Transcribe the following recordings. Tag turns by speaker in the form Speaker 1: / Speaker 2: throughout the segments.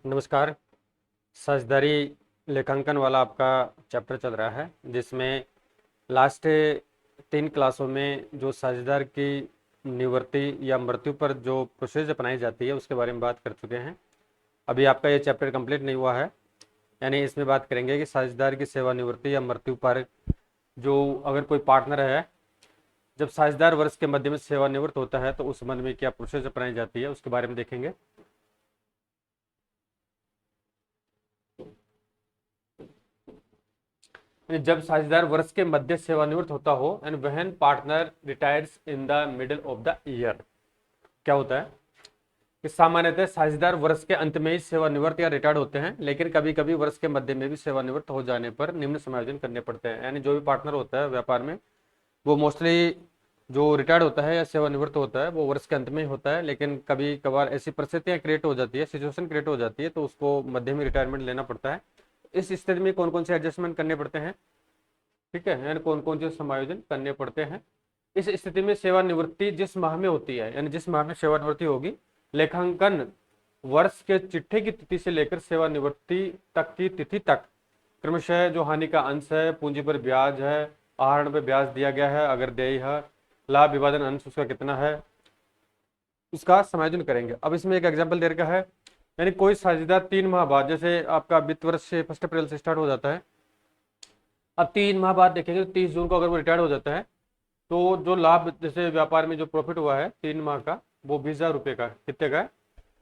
Speaker 1: नमस्कार। साझेदारी लेखांकन वाला आपका चैप्टर चल रहा है, जिसमें लास्ट 3 क्लासों में जो साझेदार की निवृत्ति या मृत्यु पर जो प्रोसेस अपनाई जाती है उसके बारे में बात कर चुके हैं। अभी आपका ये चैप्टर कंप्लीट नहीं हुआ है, यानी इसमें बात करेंगे कि साझेदार की सेवानिवृत्ति या मृत्यु पर जो अगर कोई पार्टनर है, जब साझेदार वर्ष के मध्य में सेवानिवृत्त होता है तो उस संबंध में क्या प्रोसेस अपनाई जाती है उसके बारे में देखेंगे। जब साझेदार वर्ष के मध्य सेवानिवृत्त होता हो and when partner retires in the middle of the year, क्या होता है कि सामान्यतः साझेदार वर्ष के अंत में ही सेवानिवृत्त या रिटायर्ड होते हैं, लेकिन कभी कभी वर्ष के मध्य में भी सेवानिवृत्त हो जाने पर निम्न समायोजन करने पड़ते हैं। यानी जो भी पार्टनर होता है व्यापार में, वो मोस्टली जो रिटायर्ड होता है या सेवानिवृत्त होता है वो वर्ष के अंत में ही होता है, लेकिन कभी कभार ऐसी परिस्थितियां क्रिएट हो जाती है, सिचुएशन क्रिएट हो जाती है, तो उसको मध्य में रिटायरमेंट लेना पड़ता है। इस स्थिति में कौन कौन से एडजस्टमेंट करने पड़ते हैं, ठीक है, यानी कौन कौन से समायोजन करने पड़ते हैं। इस स्थिति में सेवानिवृत्ति जिस माह में होती है, यानी जिस माह में सेवानिवृत्ति होगी, लेखांकन वर्ष के चिट्ठे की तिथि से लेकर सेवानिवृत्ति तक की तिथि तक क्रमशः जो हानि का अंश है, पूंजी पर ब्याज है, आहरण पर ब्याज दिया गया है अगर देय है, लाभ विभाजन अंश उसका कितना है, उसका समायोजन करेंगे। अब इसमें एक एग्जाम्पल दे रखा है, यानी कोई साझेदार 3 माह बाद, जैसे आपका वित्त वर्ष से 1 अप्रैल से स्टार्ट हो जाता है, अब 3 माह बाद देखेंगे तो 30 जून को अगर वो रिटायर्ड हो जाता है, तो जो लाभ, जैसे व्यापार में जो प्रॉफिट हुआ है 3 माह का, वो 20,000 रुपये का, कितने का है,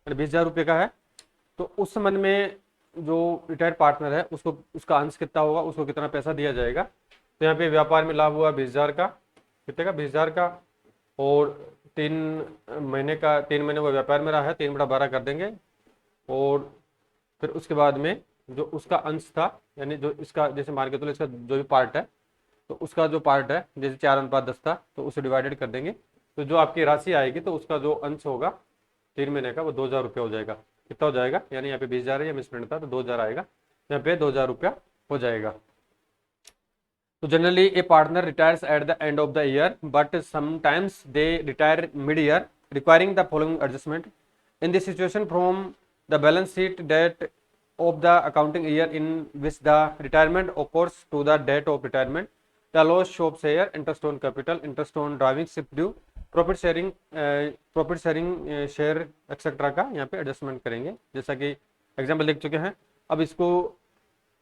Speaker 1: 20,000 रुपये का है। तो उस संबंध में जो रिटायर्ड पार्टनर है उसको उसका अंश कितना होगा, उसको कितना पैसा दिया जाएगा। तो यहाँ पे व्यापार में लाभ हुआ 20,000 का, कितने का, 20,000 का, और 3 महीने का, 3 महीने वो व्यापार में रहा है, 3/12 कर देंगे। और फिर उसके बाद में जो उसका अंश था, यानी जो इसका, जैसे मान के चलो इसका जो भी पार्ट है, तो उसका जो पार्ट है जैसे 4:10 था तो उसे डिवाइडेड कर देंगे, तो जो आपकी राशि आएगी तो उसका जो अंश होगा 3 महीने का वो 2,000 रुपया हो जाएगा। कितना हो जाएगा, यानी यहाँ पे 20,000 है या मिसप्रिंट था तो 2,000 आएगा, यहाँ पे 2,000 रुपया हो जाएगा। तो generally A partner retires at the end of the year, but sometimes they retire mid year, requiring the following adjustment in this situation from the balance sheet date of the accounting year in which the retirement occurs to the date of retirement, the loss of share, interest on capital, interest on drawing ship due, profit sharing share etcetera का यहाँ पे adjustment करेंगे, जैसा कि example देख चुके हैं। अब इसको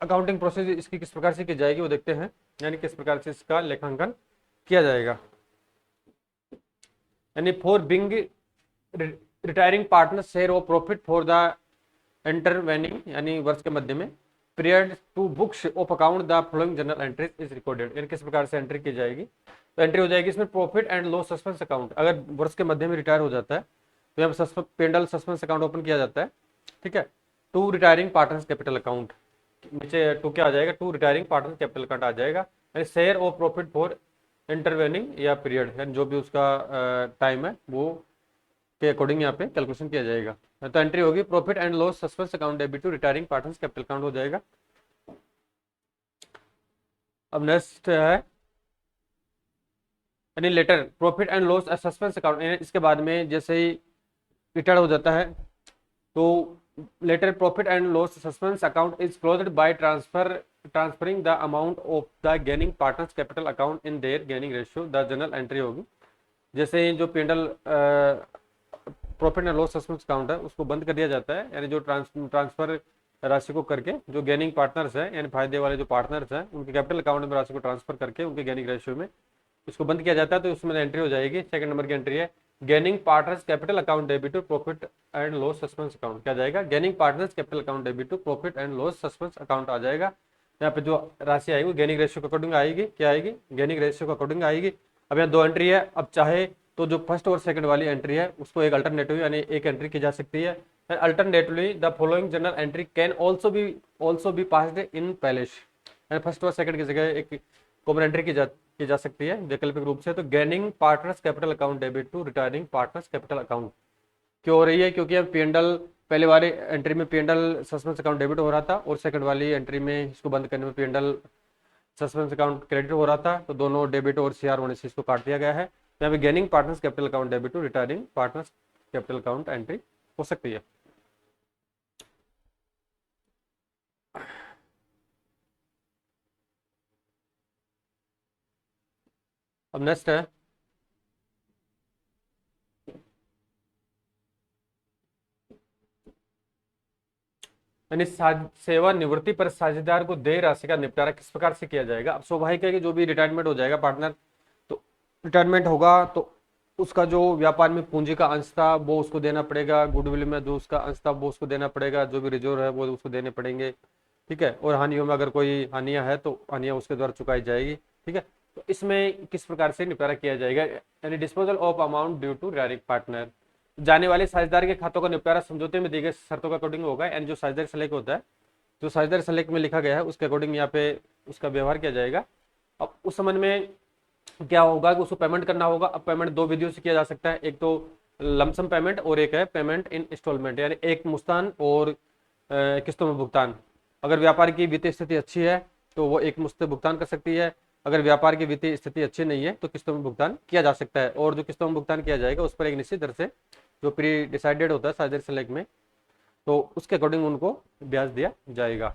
Speaker 1: अकाउंटिंग प्रोसेस इसकी किस प्रकार से की जाएगी वो देखते हैं, यानी किस प्रकार से इसका लेखांकन किया जाएगा। यानी for being retiring partner share of profit for the intervening, यानी वर्ष के मध्य में period to books of account the following journal entries is recorded, यानी किस प्रकार से एंट्री की जाएगी। तो एंट्री हो जाएगी इसमें profit and loss suspense account, अगर वर्ष के मध्य में रिटायर हो जाता है तो यहाँ पेंडल सस्पेंस अकाउंट ओपन किया जाता है, ठीक है। To retiring partners capital account, नीचे टू क्या आ जाएगा, to retiring partners capital account आ जाएगा, यानी share of profit for intervening या पीरियड, यानी जो भी उसका टाइम है वो के अकॉर्डिंग यहाँ पे कैलकुलेशन किया जाएगा। तो एंट्री होगी profit and loss suspense account debit to retiring partners capital account हो जाएगा। अब नेक्स्ट है, यानी latter profit and loss suspense account, इसके बाद में जैसे ही रिटायर हो जाता है तो latter profit and loss suspense account is closed by transferring the amount of the gaining partners capital account in their gaining ratio, the journal entry होगी। जैसे ही जो पेंडल profit and loss suspense account है उसको बंद कर दिया जाता है, यानी जो ट्रांसफर राशि को करके जो गेनिंग पार्टनर्स हैं, यानी फायदे वाले जो पार्टनर्स हैं, उनके कैपिटल अकाउंट में राशि को ट्रांसफर करके उनके गेनिंग रेशियो में इसको बंद किया जाता है, तो उसमें एंट्री हो जाएगी। सेकंड नंबर की एंट्री है gaining partners capital account debit to profit and loss suspense account, क्या जाएगा, gaining partners capital account debit to profit and loss suspense account आ जाएगा। यहाँ पे जो राशि आएगी गेनिंग रेशियो के अकॉर्डिंग आएगी, क्या आएगी, गेनिंग रेशियो के अकॉर्डिंग आएगी। अब यहाँ 2 एंट्री है, अब चाहे तो जो फर्स्ट और सेकंड वाली एंट्री है उसको एक अल्टरनेटिव यानी एक एंट्री की जा सकती है। Alternatively the following general entry can also be passed in palace, यानी फर्स्ट और सेकंड की जगह एक कॉमन एंट्री की जा सकती है वैकल्पिक रूप से। तो gaining partners capital account debit to retiring partners capital account क्यों हो रही है, क्योंकि अब पीएनडल पहले वाली एंट्री में पीएनडल सस्पेंस अकाउंट डेबिट हो रहा था और सेकंड वाली एंट्री में इसको बंद करने में पीएनडल सस्पेंस अकाउंट क्रेडिट हो रहा था, तो दोनों डेबिट और सीआर होने से इसको काट दिया गया है। यहाँ पे gaining partners capital account debit to retiring partners capital account entry हो सकती है। अब नेक्स्ट है यानी सेवानिवृत्ति पर साझेदार को देय राशि का निपटारा किस प्रकार से किया जाएगा। अब स्वाभाविक है कि जो भी रिटायरमेंट हो जाएगा पार्टनर, तो रिटायरमेंट होगा तो उसका जो व्यापार में पूंजी का अंश था वो उसको देना पड़ेगा, गुडविल में जो उसका अंश था वो उसको देना पड़ेगा, जो भी रिजर्व है वो उसको देने पड़ेंगे, ठीक है। और हानियों में अगर कोई हानियां है तो हानियां उसके द्वारा चुकाई जाएगी, ठीक है। तो इसमें किस प्रकार से निपटारा किया जाएगा, यानी disposal of amount due to retiring partner, जाने वाले साझेदार के खातों का निपटारा समझौते में दी गई शर्तों के अकॉर्डिंग होगा। एंड जो साझेदार सेलेक्ट होता है, जो साझेदार सेलेक्ट में लिखा गया है उसके अकॉर्डिंग यहाँ पे उसका व्यवहार किया जाएगा। अब उस संबंध में क्या होगा कि उसको पेमेंट करना होगा। अब पेमेंट दो विधियों से किया जा सकता है, एक तो लमसम पेमेंट और एक है पेमेंट इन इंस्टॉलमेंट, यानी एक मुश्तान और किस्तों में भुगतान। अगर व्यापार की वित्तीय स्थिति अच्छी है तो वो एक मुश्त भुगतान कर सकती है, अगर व्यापार की वित्तीय स्थिति अच्छी नहीं है तो किस्तों में भुगतान किया जा सकता है। और जो किस्तों में भुगतान किया जाएगा उस पर एक निश्चित दर से जो प्री डिसाइडेड होता है साझेदार सेलेक्ट में, तो उसके अकॉर्डिंग उनको ब्याज दिया जाएगा।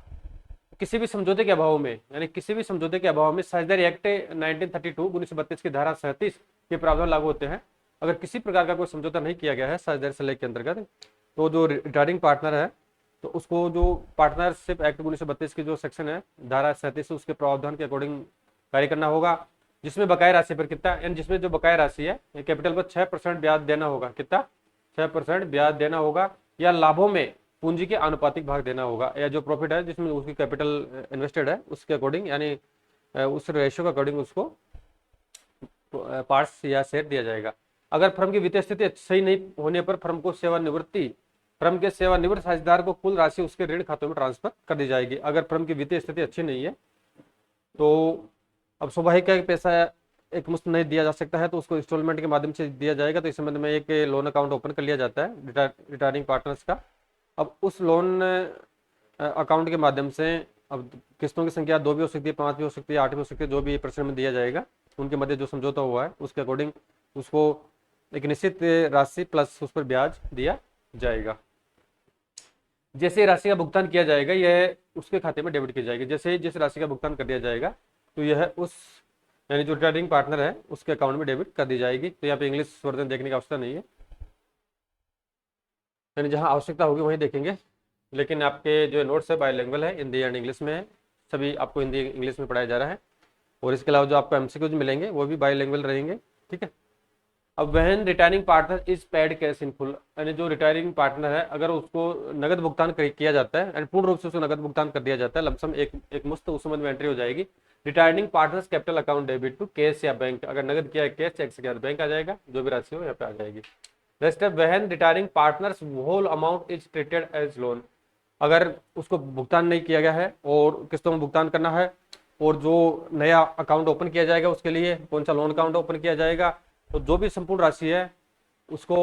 Speaker 1: किसी भी समझौते के अभाव में, यानी किसी भी समझौते के अभाव में साझेदारी एक्ट 1932 की धारा 37 के प्रावधान लागू होते हैं। अगर किसी प्रकार का कोई समझौता नहीं किया गया है साझेदारी सेलेक्ट के अंतर्गत, तो जो रिटायरिंग पार्टनर है तो उसको जो पार्टनरशिप एक्ट 1932 की जो सेक्शन है धारा 37 उसके प्रावधान के अकॉर्डिंग कार्य करना होगा। जिसमें बकाया राशि पर कितना, यानी जिसमें जो बकाया राशि है कैपिटल पर 6% ब्याज देना होगा, कितना 6% ब्याज देना होगा, या लाभों में पूंजी के आनुपातिक भाग देना होगा, या जो प्रॉफिट है जिसमें उसकी कैपिटल इन्वेस्टेड है उसके अकॉर्डिंग, यानी उस रेशियो के अकॉर्डिंग उसको पार्ट्स या शेयर दिया जाएगा। अगर फर्म की वित्तीय स्थिति सही नहीं होने पर फर्म के सेवानिवृत्त साझेदार को कुल राशि उसके ऋण खातों में ट्रांसफर कर दी जाएगी। अगर फर्म की वित्तीय स्थिति अच्छी नहीं है तो अब स्वाभाविक है कि पैसा एक मुश्त नहीं दिया जा सकता है तो उसको इंस्टॉलमेंट के माध्यम से दिया जाएगा। तो इस संबंध में एक लोन अकाउंट ओपन कर लिया जाता है रिटायरिंग पार्टनर्स का। अब उस लोन अकाउंट के माध्यम से अब किस्तों की संख्या 2 भी हो सकती है, 5 भी हो सकती है, 8 भी हो सकती है, जो भी परसेंट में दिया जाएगा उनके मध्य जो समझौता हुआ है उसके अकॉर्डिंग उसको एक निश्चित राशि प्लस उस पर ब्याज दिया जाएगा। जैसे राशि का भुगतान किया जाएगा यह उसके खाते में डेबिट की जाएगी। जैसे जिस राशि का भुगतान कर दिया जाएगा तो यह उस यानी जो रिटायरिंग पार्टनर है उसके अकाउंट में डेबिट कर दी जाएगी। तो यहाँ पे इंग्लिश वर्जन देखने की आवश्यकता नहीं है, यानी जहाँ आवश्यकता होगी वहीं देखेंगे। लेकिन आपके जो नोट्स है बायलैंग्वेज है, हिंदी एंड इंग्लिश में है, सभी आपको हिंदी इंग्लिश में पढ़ाया जा रहा है। और इसके अलावा जो आपको एमसीक्यूज मिलेंगे वो भी बायलैंग्वेज रहेंगे, ठीक है। अब वहन retiring partner is paid cash in full, यानी जो रिटायरिंग पार्टनर है अगर उसको नगद भुगतान किया जाता है यानी पूर्ण रूप से उसको नगद भुगतान कर दिया जाता है लमसम एक मुश्त, उस संबंध में एंट्री हो जाएगी retiring partners capital account debit to cash या बैंक। अगर नगद किया है कैश, चेक से किया बैंक आ जाएगा, जो भी राशि हो यहाँ पे आ जाएगी। नेक्स्ट है when retiring partners whole amount is treated as loan, अगर उसको भुगतान नहीं किया गया है और किस्तों में भुगतान करना है और जो नया अकाउंट ओपन किया जाएगा उसके लिए कौन सा लोन अकाउंट ओपन किया जाएगा, तो जो भी संपूर्ण राशि है उसको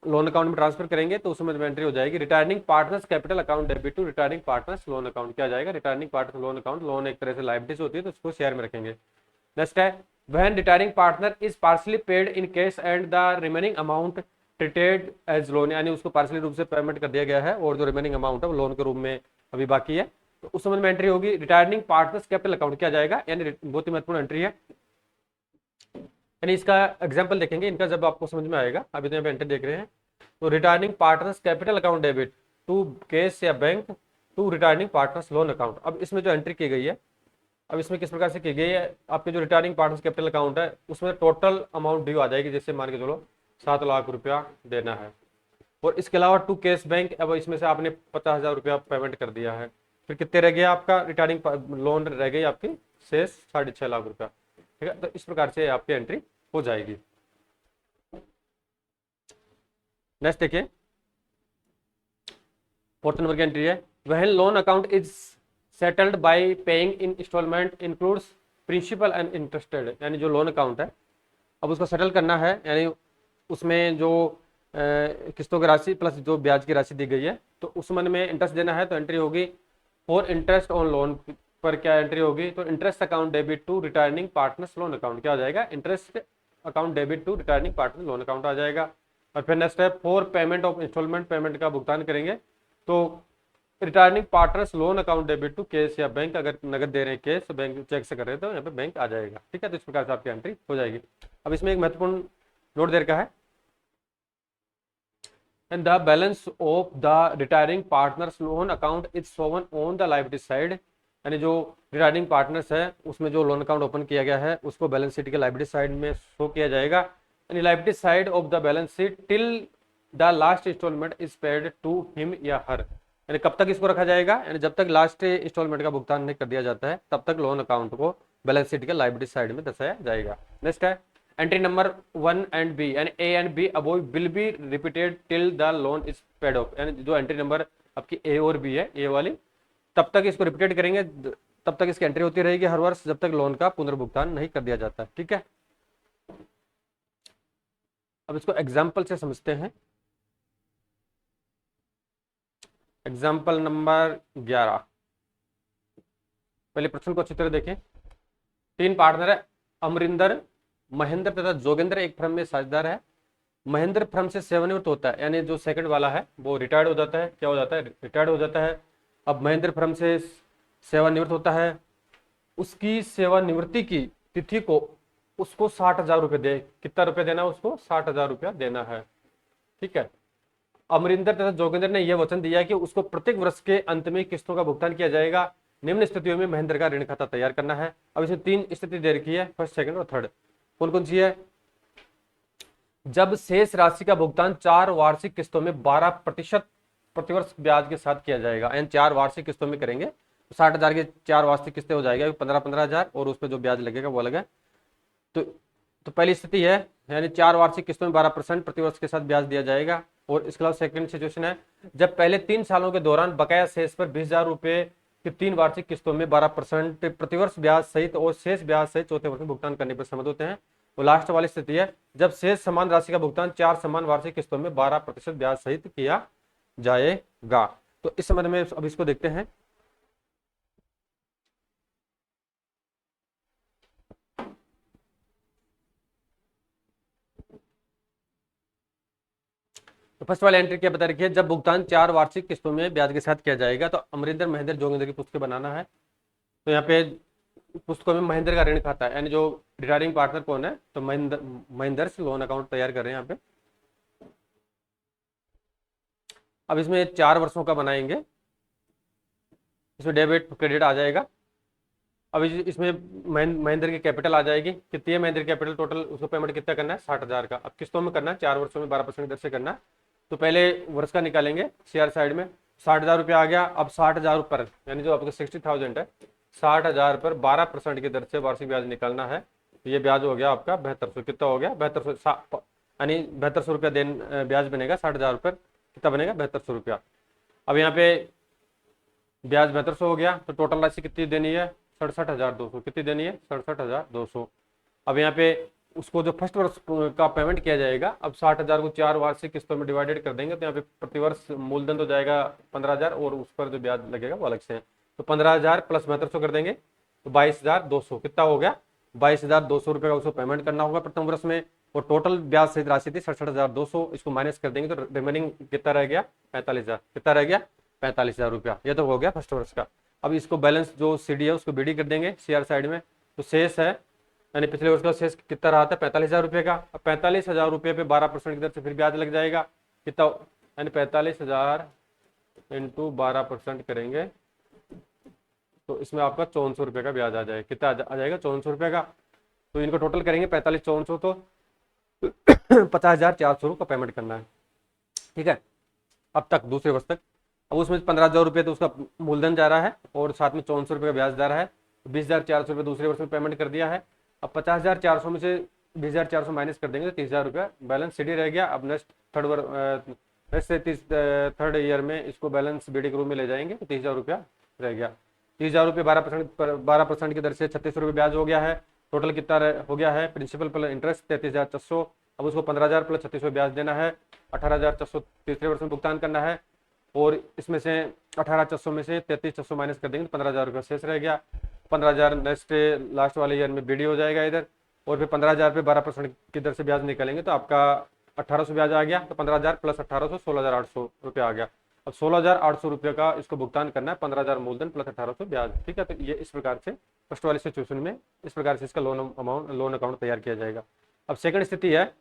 Speaker 1: लोन अकाउंट में ट्रांसफर करेंगे तो उसमें एंट्री हो जाएगी retiring partners capital account debit to retiring partners loan account. क्या जाएगा retiring partner loan account, loan एक तरह से लायबिलिटीज होती है तो उसको शेयर में रखेंगे। नेक्स्ट है when retiring partner is partly paid in cash and the remaining amount treated as loan, यानी उसको पार्सली रूप से पेमेंट कर दिया गया है और जो रिमेनिंग अमाउंट है वो लोन के रूप में अभी बाकी है, तो उस समय में एंट्री होगी रिटायरिंग पार्टनर्स कैपिटल अकाउंट। क्या जाएगा, यानी बहुत ही महत्वपूर्ण एंट्री है, यानी इसका एग्जांपल देखेंगे इनका जब आपको समझ में आएगा। अभी तो यहाँ पे एंट्री देख रहे हैं, तो retiring partners capital account debit to cash या bank to retiring partners loan account. अब इसमें जो एंट्री की गई है, अब इसमें किस प्रकार से की गई है, आपके जो रिटायरिंग पार्टनर्स कैपिटल अकाउंट है उसमें टोटल अमाउंट ड्यू आ जाएगी, जैसे मान के चलो 7 लाख रुपया देना है। और इसके अलावा टू कैश बैंक, अब इसमें से आपने 50,000 रुपया पेमेंट कर दिया है, फिर कितने रह गया आपका रिटायरिंग लोन रह गई आपकी शेष 6.5 लाख रुपया, ठीक है। तो इस प्रकार से आपकी एंट्री हो जाएगी। नेक्स्ट देखिए 4th नंबर की एंट्री है when loan account is settled by paying in installment includes principal and interested, यानी जो लोन अकाउंट है अब उसको सेटल करना है, यानी उसमें जो किस्तों की राशि प्लस जो ब्याज की राशि दी गई है तो उस संबंध में इंटरेस्ट देना है, तो एंट्री होगी फॉर इंटरेस्ट ऑन लोन पर क्या एंट्री होगी, तो interest account debit to retiring partners loan account. क्या आ जाएगा, interest account debit to retiring partner loan account आ जाएगा। और फिर नेक्स्ट है for payment of installment, payment का भुगतान करेंगे तो returning partners loan account debit to cash या बैंक, अगर नगद दे रहे हैं कैश, बैंक चेक से कर रहे हैं तो यहाँ पे बैंक आ जाएगा। ठीक है, तो इस प्रकार से आपकी एंट्री हो जाएगी। अब इसमें एक महत्वपूर्ण नोट दे रखा है, and the balance of the retiring partners loan account is Sovan on the liability side, यानी जो रिटायरिंग पार्टनर्स है उसमें जो लोन अकाउंट ओपन किया गया है उसको बैलेंस शीट के लायबिलिटी साइड में शो किया जाएगा, यानी liability side of the balance sheet till the last installment is paid to him या हर, यानी कब तक इसको रखा जाएगा, यानी जब तक लास्ट इंस्टॉलमेंट का भुगतान नहीं कर दिया जाता है तब तक लोन अकाउंट को बैलेंस शीट के लायबिलिटी साइड में दर्शाया जाएगा। नेक्स्ट है एंट्री नंबर 1 एंड बी, यानी A and B above will be repeated till the loan is paid off, यानी जो एंट्री नंबर आपकी ए और बी है, ए वाली, तब तक इसको रिपीटेड करेंगे, तब तक इसकी एंट्री होती रहेगी हर वर्ष जब तक लोन का पुनर्भुगतान नहीं कर दिया जाता। ठीक है, अब इसको एग्जाम्पल से समझते हैं। एग्जाम्पल नंबर 11, पहले प्रश्न को अच्छी तरह देखें। 3 पार्टनर है, अमरिंदर, महेंद्र तथा जोगेंद्र एक फर्म में साझेदार है। महेंद्र फर्म से सेवानिवृत्त होता है, यानी जो सेकंड वाला है वो रिटायर्ड हो जाता है, क्या हो जाता है, रिटायर्ड हो जाता है। अब महेंद्र फर्म से सेवानिवृत्त होता है, उसकी सेवानिवृत्ति की तिथि को उसको 60,000 रुपये दे, कितना रुपये देना है उसको, 60,000 रुपया देना है। ठीक है, अमरिंदर तथा जोगेंद्र ने यह वचन दिया कि उसको प्रत्येक वर्ष के अंत में किस्तों का भुगतान किया जाएगा। निम्न स्थितियों में महेंद्र का ऋण खाता तैयार करना है। अब इसमें 3 स्थिति दे रखी है, फर्स्ट, सेकंड और थर्ड। कौन कौन सी है, जब शेष राशि का भुगतान 4 वार्षिक किस्तों में 12% प्रतिवर्ष ब्याज के साथ किया जाएगा, यानी 4 वार्षिक किस्तों में करेंगे तो 60,000 की 4 वार्षिक किस्तें हो जाएगा, 15,000 और उसमें जो ब्याज लगेगा वो अलग है। तो पहली स्थिति है, यानी 4 वार्षिक किस्तों में 12% प्रतिवर्ष के साथ ब्याज दिया जाएगा। और इसके अलावा सेकंड सिचुएशन है, जब पहले 3 सालों के दौरान बकाया शेष पर 20,000 रुपए की 3 वार्षिक किस्तों में 12% प्रतिवर्ष ब्याज सहित और शेष ब्याज सहित चौथे वर्ष में भुगतान करने पर सहमत होते हैं। और लास्ट वाली स्थिति है, जब शेष समान राशि का भुगतान 4 समान वार्षिक किस्तों में 12% ब्याज सहित किया जाएगा। तो इस संबंध में अब इसको देखते हैं। तो फर्स्ट वाली एंट्री क्या बता रखी है, जब भुगतान 4 वार्षिक किस्तों में ब्याज के साथ किया जाएगा। तो अमरिंदर, महेंद्र, जोगेंद्र की पुस्तकें बनाना है। तो यहाँ पे पुस्तकों में महेंद्र का ऋण खाता है, यानी जो रिटायरिंग पार्टनर कौन है, तो महेंद्र से लोन अकाउंट तैयार कर रहे हैं यहाँ पे। अब इसमें 4 वर्षों का बनाएंगे, इसमें डेबिट क्रेडिट आ जाएगा। अब इसमें महेंद्र की कैपिटल आ जाएगी, कितनी है महेंद्र कैपिटल टोटल, उसको पेमेंट कितना करना है, 60,000 का। अब किस्तों में करना है, 4 वर्षों में 12% की दर से करना है। तो पहले वर्ष का निकालेंगे, शेयर साइड में 60,000 रुपया आ गया। अब 60,000 पर, यानी जो आपका 60,000 है, 60,000 पर 12% की दर से वार्षिक ब्याज निकालना है। तो ये ब्याज हो गया आपका 7200, कितना हो गया 7200, यानी 7200 रुपया ब्याज बनेगा 60,000 पर, कितना बनेगा 7200 रुपया। अब यहाँ पे ब्याज 7200 हो गया, तो टोटल राशि कितनी देनी है, 67,200, कितनी देनी है, 67,200। अब यहाँ पे उसको जो फर्स्ट वर्ष का पेमेंट किया जाएगा, अब 60,000 को 4 वार्षिक किस्तों में डिवाइडेड कर देंगे, तो यहाँ पे प्रतिवर्ष मूलधन तो जाएगा 15,000 और उस पर जो ब्याज लगेगा वो अलग से है। तो 15,000 प्लस 7200 कर देंगे तो 22,200, कितना हो गया 22,200 रुपये का उसको पेमेंट करना होगा प्रथम वर्ष में। और टोटल ब्याज सहित राशि थी 67,200, इसको माइनस कर देंगे तो रिमेनिंग कितना रह गया 45,000, कितना रह गया 45,000 रुपया। ये तो हो गया फर्स्ट वर्ष का। अब इसको बैलेंस जो सीडी है उसको बीडी कर देंगे शेयर साइड में। तो शेष है, यानी पिछले वर्ष का शेष कितना रहा था 45,000 रुपये का। अब 45,000 रुपये पे 12% की दर से फिर ब्याज लग जाएगा, कितना, यानी 45,000 इंटू 12% करेंगे तो इसमें आपका 400 रुपये का ब्याज आ जाएगा, कितना आ जाएगा 400 रुपये का। तो इनको टोटल करेंगे 45 400 तो 50,400 का पेमेंट करना है। ठीक है, अब तक दूसरे वर्ष तक। अब उसमें 15,000 रुपये तो उसका मूलधन जा रहा है और साथ में 400 रुपये का ब्याज जा रहा है। 20,400 रुपये दूसरे वर्ष में पेमेंट कर दिया है। अब 50,400 में से 20,400 माइनस कर देंगे तो 30,000 रुपया बैलेंस सीडी रह गया। अब नेक्स्ट थर्ड ईयर में इसको बैलेंस बीडी के रूप में ले जाएंगे तो 30,000 रुपया रह गया। 30,000 रुपये 12% की दर से 3600 रुपये ब्याज हो गया है। टोटल कितना हो गया है, प्रिंसिपल प्लस इंटरेस्ट 33,400। अब उसको 15,000 प्लस 3600 ब्याज देना है, 18,400 तीसरे वर्ष में भुगतान करना है। और इसमें से 18,400 में से 33,600 माइनस कर देंगे तो 15,000 रुपया शेष रह गया। 15,000 नेक्स्ट लास्ट वाले ईयर में बीडी हो जाएगा इधर। और फिर 15,000 पे 12% की दर से ब्याज निकालेंगे तो आपका 1,800 ब्याज आ गया। तो 15,000 प्लस 1,800 16,800 रुपया आ गया। अब 16,800 रुपये का इसको भुगतान करना है, 15,000 मूलधन प्लस 1,800 ब्याज। ठीक है, तो ये इस प्रकार से फर्स्ट वाली सिचुएशन में इस प्रकार से इसका लोन अमाउंट, लोन अकाउंट तैयार किया जाएगा। अब सेकंड स्थिति है,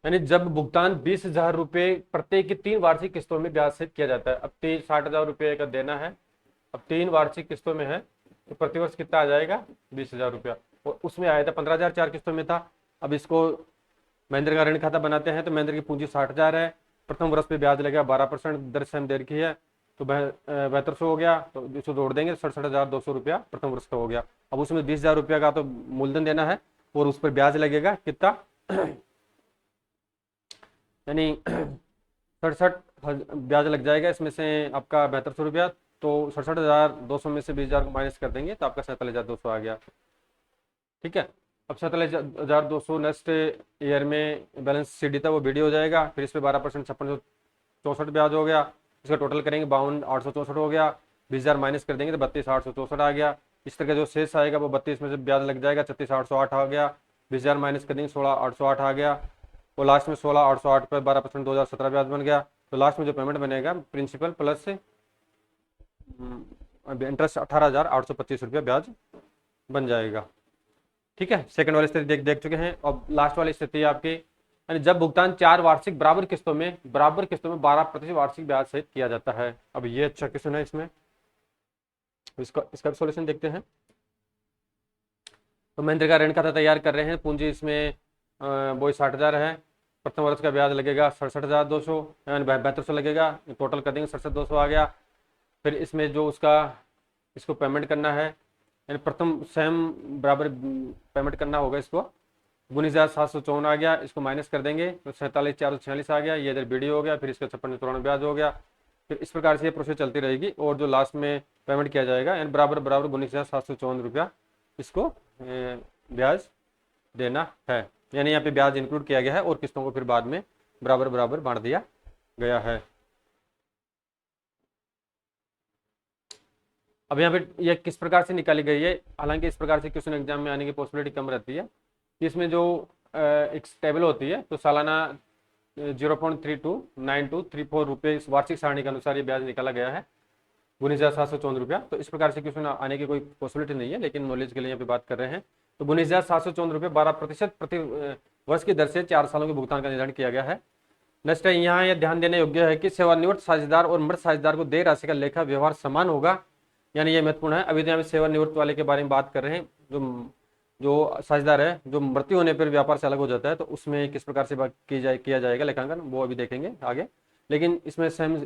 Speaker 1: यानी जब भुगतान 20,000 रुपये प्रत्येक की 3 वार्षिक किस्तों में ब्याज सहित किया जाता है। अब 60,000 रुपये का देना है, अब 3 वार्षिक किस्तों में है, तो प्रतिवर्ष कितना आ जाएगा 20,000 रुपया, और उसमें आया था 15,000 4 किस्तों में था। अब इसको महेंद्र का ऋण खाता बनाते हैं, तो महेंद्र की पूंजी 60,000 है, प्रथम वर्ष पे ब्याज लगेगा 12% दर से हम दे रखी है, तो 7200 हो गया, तो इसको जोड़ देंगे 67,200 रुपया प्रथम वर्ष का हो गया। अब उसमें 20,000 रुपया का तो मूलधन देना है और उस पर ब्याज लगेगा कितना यानी 67 ब्याज लग जाएगा, इसमें से आपका 7200 रुपया, तो 67,200 में से 20,000 को माइनस कर देंगे तो आपका 47,200 आ गया। ठीक है, अब 47,200 नेक्स्ट ईयर में बैलेंस सीडी था वो बीडी हो जाएगा, फिर इस पर 12% 5664 ब्याज हो गया, इसका टोटल करेंगे 52,864 हो गया, 20,000 माइनस कर देंगे तो 32,864 आ गया। इस तरह का जो शेष आएगा वो 32 में से ब्याज लग जाएगा, 36,808 आ गया, 20,000 माइनस कर देंगे 16,808 आ गया, और लास्ट में 16,808 पर 12% 2,017 ब्याज बन गया। तो लास्ट में जो पेमेंट बनेगा प्रिंसिपल प्लस इंटरेस्ट 18,825 रुपया ब्याज बन जाएगा। ठीक है, सेकंड वाली स्थिति देख चुके हैं। अब लास्ट वाली स्थिति आपकी, यानी जब भुगतान 4 वार्षिक बराबर किस्तों में 12% वार्षिक ब्याज सहित किया जाता है। अब ये अच्छा क्वेश्चन है, इसमें इसका सॉल्यूशन देखते हैं। तो महेंद्र का ऋण खाता तैयार कर रहे हैं, पूंजी इसमें वो 60,000 है, प्रथम वर्ष का ब्याज लगेगा 67,200 यानी 7200 लगेगा, टोटल कर देंगे 67,200 आ गया। फिर इसमें जो उसका इसको पेमेंट करना है, यानी प्रथम सेम बराबर पेमेंट करना होगा इसको, 19,754 आ गया, इसको माइनस कर देंगे तो 47,446 आ गया, ये इधर बीडी हो गया, फिर इसका 56,94 ब्याज हो गया। फिर इस प्रकार से ये प्रोसेस चलती रहेगी, और जो लास्ट में पेमेंट किया जाएगा यानी बराबर 19,754 रुपया इसको ब्याज देना है। यानी यहाँ पे ब्याज इंक्लूड किया गया है और किस्तों को फिर बाद में बराबर बराबर बांट दिया गया है। अब यहाँ पे ये किस प्रकार से निकाली गई है, हालांकि इस प्रकार से क्वेश्चन एग्जाम में आने की पॉसिबिलिटी कम रहती है। इसमें जो एक टेबल होती है, तो सालाना 0.329234 रुपये इस वार्षिक सारणी के अनुसार ये ब्याज निकाला गया है 19,754 रुपया। तो इस प्रकार से क्वेश्चन आने की कोई पॉसिबिलिटी नहीं है, लेकिन नॉलेज के लिए यहाँ पे बात कर रहे हैं। तो 19,754 रुपये 12% प्रति वर्ष की दर से 4 सालों के भुगतान का निर्धारण किया गया है। नेक्स्ट है, यहाँ यह ध्यान देने योग्य है कि सेवानिवृत्त साझेदार और मृत साझेदार को देय राशि का लेखा व्यवहार समान होगा, यानी ये महत्वपूर्ण है। अभी तो यहाँ पे सेवानिवृत्त वाले के बारे में बात कर रहे हैं, जो साझेदार है जो मृत्यु होने पर व्यापार से अलग हो जाता है, तो उसमें किस प्रकार से किया जाएगा लेखांकन, वो अभी देखेंगे आगे। लेकिन इसमें सेम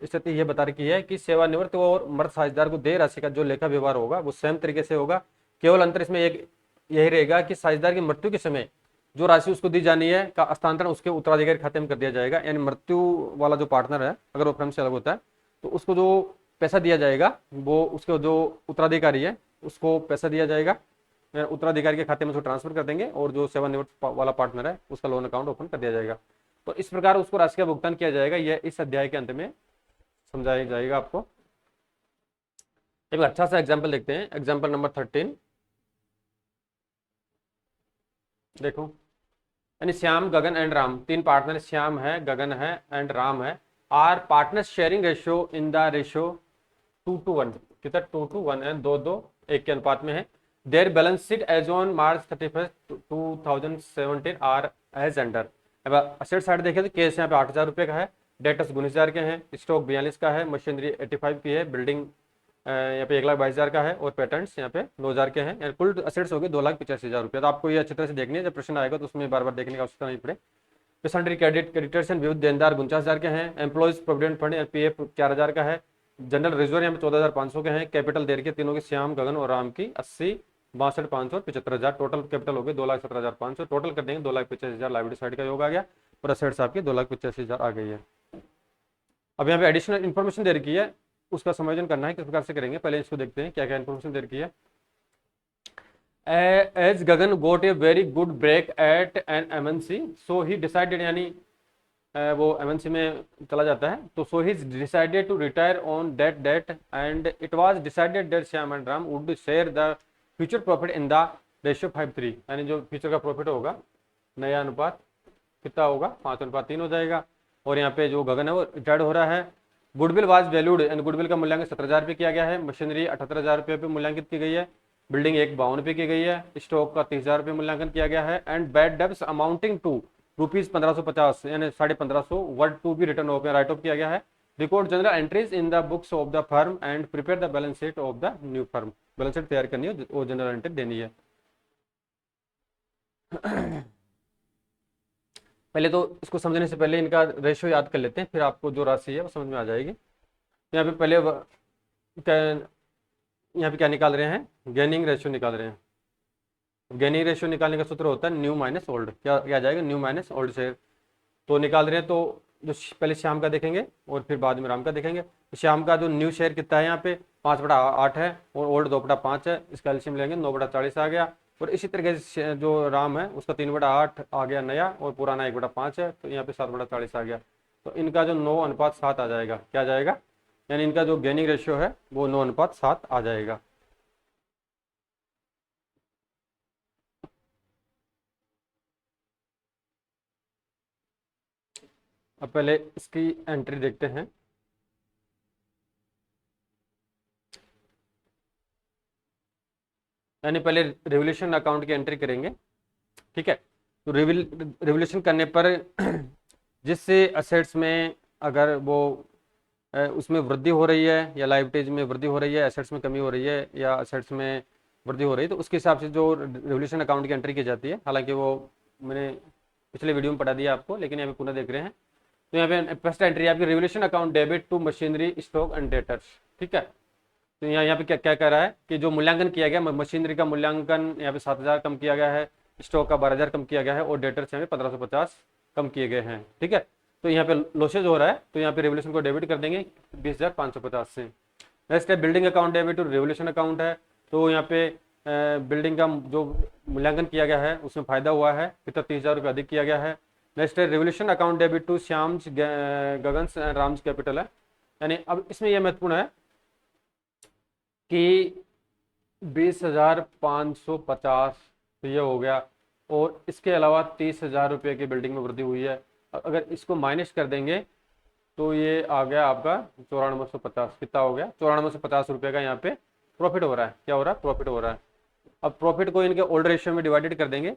Speaker 1: स्थिति ये बता रखी है कि सेवानिवृत्त और मृत साझेदार को देय राशि का जो लेखा व्यवहार होगा वो सेम तरीके से होगा। केवल अंतर इसमें एक यही रहेगा कि साझेदार की मृत्यु के समय जो राशि उसको दी जानी है का हस्तांतरण उसके उत्तराधिकारी खाते में कर दिया जाएगा। यानी मृत्यु वाला जो पार्टनर है अगर वो फर्म से अलग होता है, तो उसको जो पैसा दिया जाएगा वो उसके जो उत्तराधिकारी है उसको पैसा दिया जाएगा, उत्तराधिकारी के खाते में उसको ट्रांसफर कर देंगे, और जो सेवानिवृत्त वाला पार्टनर है उसका लोन अकाउंट ओपन कर दिया जाएगा। तो इस प्रकार उसको राशि का भुगतान किया जाएगा, यह इस अध्याय के अंत में समझाया जाएगा आपको। एक अच्छा सा एग्जाम्पल देखते हैं, एग्जाम्पल नंबर 13 देखो। यानी श्याम, गगन एंड राम, 3 पार्टनर श्याम है, गगन है एंड राम है, are partner sharing ratio in the ratio 2:1, कितना 2:1 है, 2:2:1 के अनुपात में है। Their balance sheet as on March 31, 2017 are as under. अब असेट साइड देखें तो केस यहाँ पे 8,000 रुपये का है, डेटर्स 19,000 के हैं, स्टॉक 42 का है, मशीनरी 85 की है, बिल्डिंग यहाँ पे 1,22,000 का है, और पेटेंट्स यहाँ पे 9,000 के हैं। यानी कुल असेट्स हो गए 2,85,000 रुपये। तो आपको ये अच्छी तरह से देखनी है, जब प्रश्न आएगा तो उसमें बार बार देखने की आवश्यकता नहीं पड़े। पेशेंट्री क्रेडिटर्स एंड विविध देनदार 49,000 के हैं, एम्प्लॉइज प्रोविडेंट फंड पीएफ 4,000 का है, जनरल रिजर्व यहाँ पे 14,500 के हैं, कैपिटल देर के तीनों के श्याम, गगन और राम की 80, 62,500 और 75,000, टोटल कैपिटल हो गए 2,17,500, टोटल कर देंगे 2,85,000 लाइबिलिटी साइड का योग आ गया, और असेट्स आपकी 2,85,000 आ गई है। अब यहाँ पे एडिशनल इन्फॉर्मेशन दे रखी है, उसका समायोजन करना है, किस प्रकार से करेंगे पहले इसको देखते हैं क्या क्या इन्फॉर्मेशन दे रखी है। As Gagan got a very good break at an MNC, so he decided, यानी वो एमएनसी में चला जाता है, तो so he decided to retire on that date and it was decided that Shyam and Ram would share the future profit in the ratio 5:3, यानी जो future का प्रॉफिट होगा नया अनुपात कितना होगा 5:3 हो जाएगा। और यहाँ पे जो गगन है वो रिटायर्ड हो रहा है। Goodwill was valued and goodwill का मूल्यांकन 17,000 रुपये किया गया है। मशीनरी 78,000 रुपये पे मूल्यांकित की गई है। बिल्डिंग 52 की गई है। स्टॉक का 30,000 रुपये मूल्यांकन किया गया है। And bad debts amounting to ₹1550 यानी 1550 were to be written off write off किया गया है। Record journal entries in the books of the firm and prepare the balance sheet of the new firm. Balance sheet तैयार करनी है, वो general entry देनी है। पहले तो इसको समझने से पहले इनका रेशियो याद कर लेते हैं, फिर आपको जो राशि है वो समझ में आ जाएगी। यहाँ पे पहले यहाँ पे क्या निकाल रहे हैं, गेनिंग रेशियो निकाल रहे हैं। गेनिंग रेशियो निकालने का सूत्र होता है न्यू माइनस ओल्ड। क्या आ जाएगा, न्यू माइनस ओल्ड शेयर। तो निकाल रहे हैं, तो जो पहले श्याम का देखेंगे और फिर बाद में राम का देखेंगे। तो श्याम का जो न्यू शेयर कितना है यहाँ पे 5/8 है और ओल्ड 2/5 है। इसका एलसीएम लेंगे 9/40 आ गया। और इसी तरीके से जो राम है उसका 3/8 आ गया नया और पुराना 1/5 है, तो यहाँ पे 7/40 आ गया। तो इनका जो 9:7 आ जाएगा, क्या आ जाएगा, यानी इनका जो गेनिंग रेशियो है वो 9:7 आ जाएगा। अब पहले इसकी एंट्री देखते हैं। यानी पहले रिवोल्यूशन अकाउंट की एंट्री करेंगे, ठीक है। तो रिवोल्यूशन करने पर जिससे असेट्स में अगर वो उसमें वृद्धि हो रही है या लाइबिलिटीज में वृद्धि हो रही है, एसेट्स में कमी हो रही है या एसेट्स में वृद्धि हो रही है, तो उसके हिसाब से जो रिवोल्यूशन अकाउंट की एंट्री की जाती है। हालांकि वो मैंने पिछले वीडियो में पढ़ा दिया आपको, लेकिन यहाँ पे पुनः देख रहे हैं। तो यहाँ पे फर्स्ट एंट्री आपकी revaluation account debit to machinery stock and debtors, ठीक है। तो यहाँ पे क्या क्या कह रहा है कि जो मूल्यांकन किया गया, मशीनरी का मूल्यांकन यहाँ पे 7,000 कम किया गया है, स्टॉक का 12,000 कम किया गया है और डेटर्स यहाँ पे 1550 कम किए गए हैं, ठीक है। तो यहाँ पे लॉसेज हो रहा है, तो यहाँ पे रिवोल्यूशन को डेबिट कर देंगे 20,550 से। नेक्स्ट है building account debit to revolution account है। तो यहाँ पे बिल्डिंग का जो मूल्यांकन किया गया है उसमें फायदा हुआ है, कितना 30,000 रुपये अधिक किया गया है। नेक्स्ट है revaluation account debit to Shyam's Gagan's and Ram's capital है। यानी अब इसमें यह महत्वपूर्ण है कि 20,550 तो ये हो गया, और इसके अलावा 30,000 रुपये की बिल्डिंग में वृद्धि हुई है। अगर इसको माइनस कर देंगे तो ये आ गया आपका 9450। कितना हो गया, 9450 रुपये का यहाँ पे प्रॉफिट हो रहा है। क्या हो रहा है, प्रॉफिट हो रहा है। अब प्रॉफिट को इनके ओल्ड रेशियो में डिवाइडेड कर देंगे,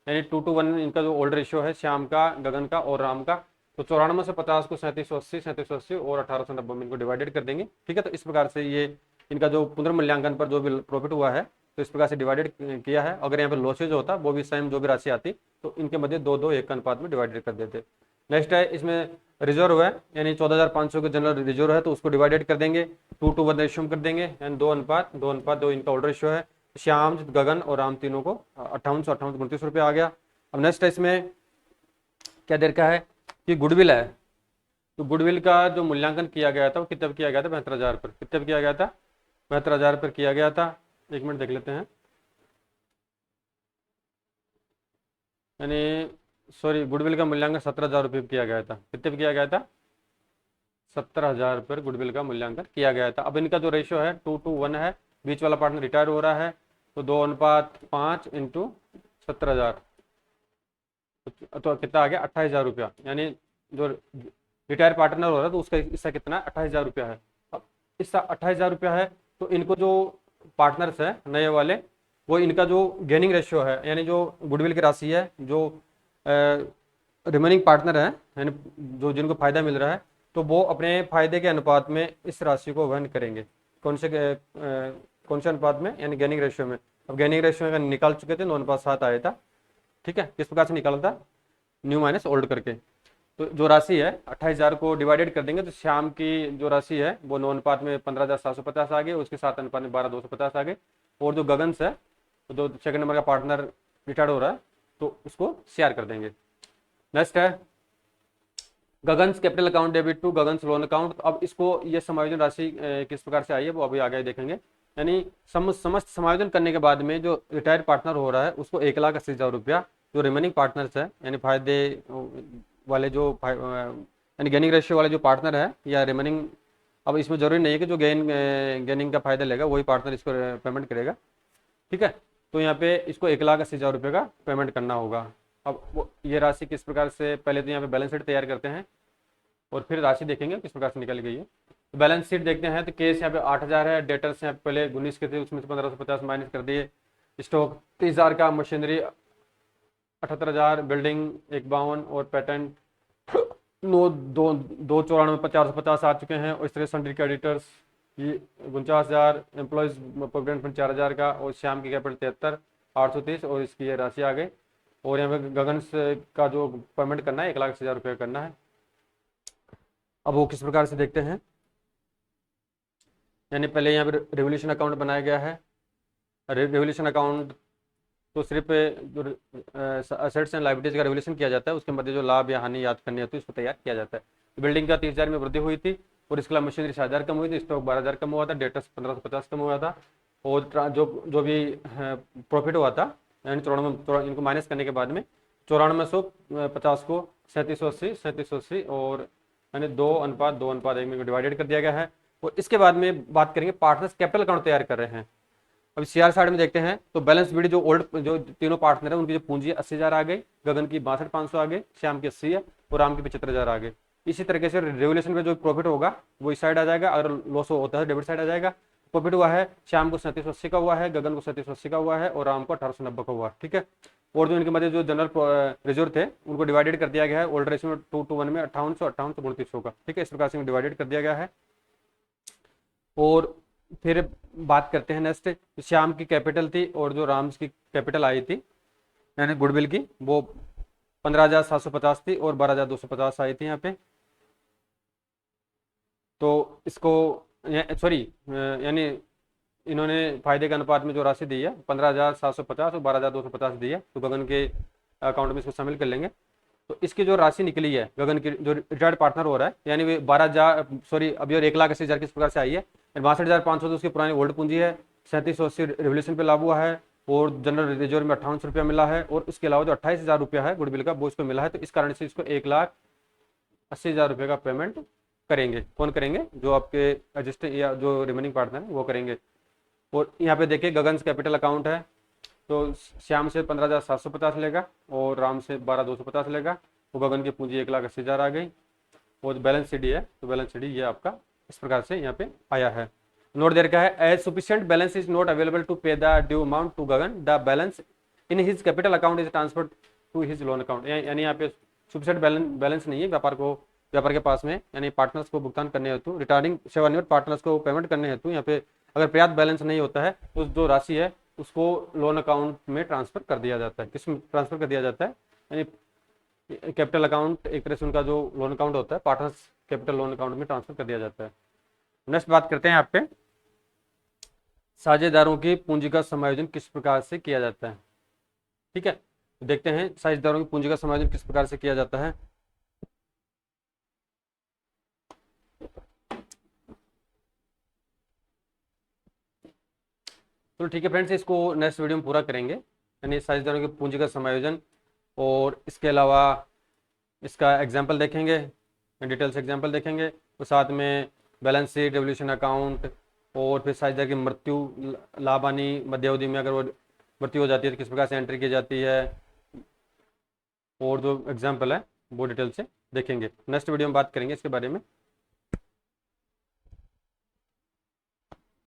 Speaker 1: यानी 2:1 इनका जो ओल्ड रेशियो है श्याम का, गगन का और राम का। तो 9450 को 3780 और 1890 में इनको डिवाइडेड कर देंगे, ठीक है। तो इस प्रकार से ये इनका जो पुनर्मूल्यांकन पर जो भी प्रॉफिट हुआ है तो इस प्रकार से डिवाइडेड किया है। अगर यहाँ पे लॉसेज होता वो भी सेम जो भी राशि आती तो इनके मध्य 2:1 का अनुपात में डिवाइडेड कर देते। नेक्स्ट है इसमें रिजर्व है, यानी 14,500 के जनरल रिजर्व है, तो उसको डिवाइडेड कर देंगे 2:1 रेशियो कर देंगे, यानी 2:2 इनका ओल्ड रेशियो है। श्याम, गगन और राम तीनों को 5829 रुपये आ गया। अब नेक्स्ट है इसमें क्या दे रखा है कि गुडविल है। तो गुडविल का जो मूल्यांकन किया गया था वो कितने पर किया गया था, 72,000 पर। कितने पर किया गया था, 72,000 पर किया गया था। एक मिनट देख लेते हैं, यानी सॉरी गुडविल का मूल्यांकन 17,000 रुपये किया गया था। कितने पर किया गया था, 17,000 पर गुडविल का मूल्यांकन किया गया था। अब इनका जो रेशियो है 2:1 है, बीच वाला पार्टनर रिटायर हो रहा है, तो 2:5 इंटू 17,000 तो कितना आ गया 28,000 रुपया। यानी जो रिटायर पार्टनर हो रहा है तो उसका हिस्सा कितना है, 28,000 रुपया है। अब हिस्सा 28,000 रुपया है, तो इनको जो पार्टनर्स है नए वाले, वो इनका जो गेनिंग रेशियो है, यानी जो गुडविल की राशि है, जो रिमेनिंग पार्टनर है, यानी जो जिनको फायदा मिल रहा है, तो वो अपने फायदे के अनुपात में इस राशि को वहन करेंगे। कौन से अनुपात में, यानी गेनिंग रेशियो में। अब गेनिंग रेशियो में निकाल चुके थे, 9:7 आया था, ठीक है। किस प्रकार से निकाला था, न्यू माइनस ओल्ड करके। तो जो राशि है 28,000 को डिवाइडेड कर देंगे, तो श्याम की जो राशि है वो 9 अनुपात में 15,750 आ गई, उसके 7 अनुपात में 12,250 आ गए। और जो गगन्स है, तो जो सेकंड नंबर का पार्टनर रिटायर्ड हो रहा है, तो उसको शेयर कर देंगे। नेक्स्ट है Gagan's capital account debit to Gagan's loan account. अब इसको ये समायोजन राशि किस प्रकार से आई है वो अभी आगे देखेंगे। यानी समस्त समायोजन करने के बाद में जो रिटायर्ड पार्टनर हो रहा है उसको 1,80,000 रुपया, जो रिमेनिंग पार्टनर्स है यानी फायदे वाले जो यानी गेनिंग रेशियो वाले जो पार्टनर है या रिमेनिंग, अब इसमें जरूरी नहीं है कि जो गेनिंग का फायदा लेगा वही पार्टनर इसको पेमेंट करेगा, ठीक है। तो यहाँ पे इसको 1,80,000 रुपये का पेमेंट करना होगा। अब वो ये राशि किस प्रकार से, पहले तो यहाँ पे बैलेंस शीट तैयार करते हैं और फिर राशि देखेंगे किस प्रकार से निकल गई है। तो बैलेंस शीट देखते हैं तो केस यहाँ पे 8,000 है, डेटर्स यहाँ पे पहले 19 के थे, उसमें से 1,550 माइनस कर दिए। स्टॉक 30,000 का, मशीनरी 78,000, बिल्डिंग 152 और पेटेंट 294, 450 आ चुके हैं। और इस तरह सन्ड्री क्रेडिटर्स ये 49,000, एम्प्लॉयज प्रोविडेंट फंड 4,000 का, और श्याम की कैपिटल 73, 830 और इसकी ये राशि आ गई। और यहाँ पे गगन का जो पेमेंट करना है 1,80,000 रुपये करना है। अब वो किस प्रकार से देखते हैं, यानी पहले यहाँ पे रेवोल्यूशन अकाउंट बनाया गया है। रेवोल्यूशन अकाउंट तो सिर्फ जो असेट्स एंड लाइबिलिटीज का रेवोल्यूशन किया जाता है, उसके मध्य जो लाभ या हानि याद करनी होती है उसको तैयार किया जाता है। बिल्डिंग का 30,000 में वृद्धि हुई थी और इसके अलावा मशीनरी 7,000 कम हुई थी, स्टॉक 12,000 कम हुआ था, डेटर्स 1,550 कम हुआ था। और जो भी प्रॉफिट हुआ था यानी 94, इनको माइनस करने के बाद में 9450 को 3780 और यानी 2:2:1 में डिवाइडेड कर दिया गया है। और इसके बाद में बात करेंगे पार्टनर्स कैपिटल अकाउंट तैयार कर रहे हैं। अब सीआर साइड में देखते हैं तो बैलेंस शीट जो तीनों पार्टनर है उनकी जो पूंजी है 80,000 आ गई, गगन की 62,500 आ गई, श्याम की 80 है और राम की 75,000 आ गई। इसी तरीके से रेवोल्यूशन में जो प्रॉफिट होगा वो इस साइड आ जाएगा, अगर लॉस होता है डेबिट साइड आ जाएगा। प्रॉफिट हुआ है श्याम को 3780 का हुआ है, गगन को 3780 का हुआ है और राम को 1890 का हुआ है, ठीक है। और जो इनके मध्य जो जनरल रिजर्व थे उनको डिवाइडेड कर दिया गया है ओल्ड रेशियो में 2:1 में 5800 2900 का, ठीक है। इस प्रकार से डिवाइडेड कर दिया गया है। और फिर बात करते हैं नेक्स्ट, श्याम की कैपिटल थी और जो राम की कैपिटल आई थी यानी गुडविल की, वो 15,750 थी और 12,250 आई थी यहाँ पे। तो इसको सॉरी यानी इन्होंने फायदे के अनुपात में जो राशि दी है 15,750 और 12,250 दी है, तो गगन के अकाउंट में इसको शामिल कर लेंगे। तो इसकी जो राशि निकली है गगन की जो रिटायर्ड पार्टनर हो रहा है यानी वे 12,000 सॉरी अभी और 1,80,000 किस प्रकार से आई है, 62,500 तो उसकी पुरानी ओल्ड पूंजी है, 3780 रेवोल्यूशन पे लागू हुआ है और जनरल रिजर्व में 5800 रुपया मिला है और उसके अलावा जो 28,000 रुपया है गुडविल का वो इसको मिला है। तो इस कारण से इसको 1,80,000 रुपये का पेमेंट करेंगे। कौन करेंगे, जो आपके एडजस्ट या जो रिमेनिंग पार्टनर है वो करेंगे। और यहाँ पे देखिए गगन कैपिटल अकाउंट है तो श्याम से 15,750 लेगा और राम से 12,250 लेगा, तो गगन की पूंजी 1,80,000 आ गई। और बैलेंस शीट है तो बैलेंस शीट ये आपका इस प्रकार से यहाँ पे आया है। नोट दे रखा है as sufficient balance is not available to pay the due amount to Gagan, the balance in his capital account is transferred to his loan account. यानी यहाँ पे सफिशिएंट बैलेंस नहीं है व्यापार के पास में, यानी पार्टनर्स को भुगतान करने हेतु, रिटायरिंग सेवानिवृत्त पार्टनर्स को पेमेंट करने हेतु यहाँ पे अगर पर्याप्त बैलेंस नहीं होता है तो जो राशि है उसको लोन अकाउंट में ट्रांसफर कर दिया जाता है। किसमें ट्रांसफर कर दिया जाता है, यानी कैपिटल अकाउंट एक तरह से उनका जो लोन अकाउंट होता है पार्टनर्स कैपिटल लोन अकाउंट में ट्रांसफर कर दिया जाता है। नेक्स्ट बात करते हैं यहाँ पे साझेदारों की पूंजी का समायोजन किस प्रकार से किया जाता है, ठीक है। देखते हैं साझेदारों की पूंजी का समायोजन किस प्रकार से किया जाता है। तो ठीक है फ्रेंड्स, इसको नेक्स्ट वीडियो में पूरा करेंगे, यानी साझेदारों की पूंजी का समायोजन और इसके अलावा इसका एग्जाम्पल देखेंगे, डिटेल से एग्जाम्पल देखेंगे। तो साथ में बैलेंस शीट, रेवोल्यूशन अकाउंट और फिर साझेदार की मृत्यु, लाभ हानि मध्य अवधि में अगर वो मृत्यु हो जाती है तो किस प्रकार से एंट्री की जाती है, और जो एग्जाम्पल है वो डिटेल से देखेंगे। नेक्स्ट वीडियो में बात करेंगे इसके बारे में।